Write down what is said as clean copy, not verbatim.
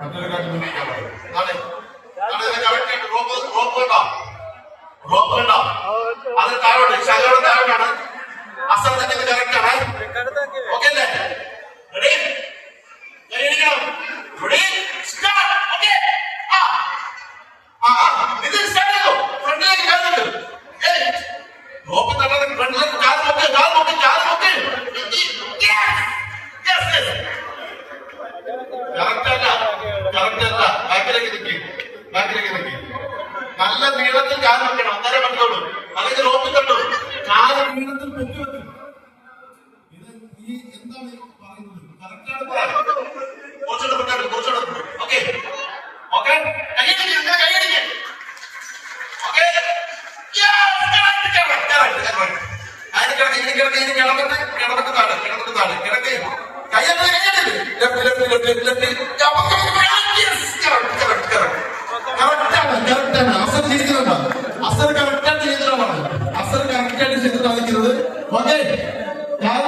മറ്റൊരു കാര്യം ഉന്നയിക്കാൻ പറയും. റോപ്പ് കണ്ടോ? അത് താഴോട്ട് ശകലോടെ താഴോട്ടാണ്. അസറത്തിന്റെ കറക്റ്റ് ആണ്. ഓക്കെ അല്ലേ? റെഡി? കൈയടിക്കണം. റെഡി? സ്റ്റാർട്ട്. ഓക്കെ. ഇത് സ്റ്റാർട്ട് ചെയ്തു. ഫ്രണ്ടിലേക്ക് കാലുണ്ട്. റോപ്പ് തട്ടാതെ ഫ്രണ്ടിലേക്ക് കാല് നോക്ക്. കറക്റ്റ് അല്ല. ബാക്കിലേക്ക് നിൽക്കി. നല്ല നീളത്തിൽ കാല് വെക്കണം. അന്നേരം കണ്ടോളൂ. അല്ലെങ്കിൽ റോപ്പിൽ കണ്ടു. കാല് നീളത്തിൽ പൊക്കി വെക്കും. ഇത് ഈ എന്താണ് പറയുന്നത്? കറക്റ്റാണ് പറയുന്നത്. കുറച്ചുകൂടെ. ഓക്കെ. കൈയടിക്ക്. ഓക്കെ. അതിന് കിടന്നിട്ട് താഴെ കിടക്ക്. കൈയ്യടി. കറക്റ്റാണ്. അസർ ചെയ്തിട്ടുണ്ടോ? അസർ കറക്റ്റായിട്ട് ചെയ്തിട്ടാണ്. അസർ കറക്റ്റായിട്ട് ചെയ്തിട്ടാണ്. ഓക്കെ. ഞാൻ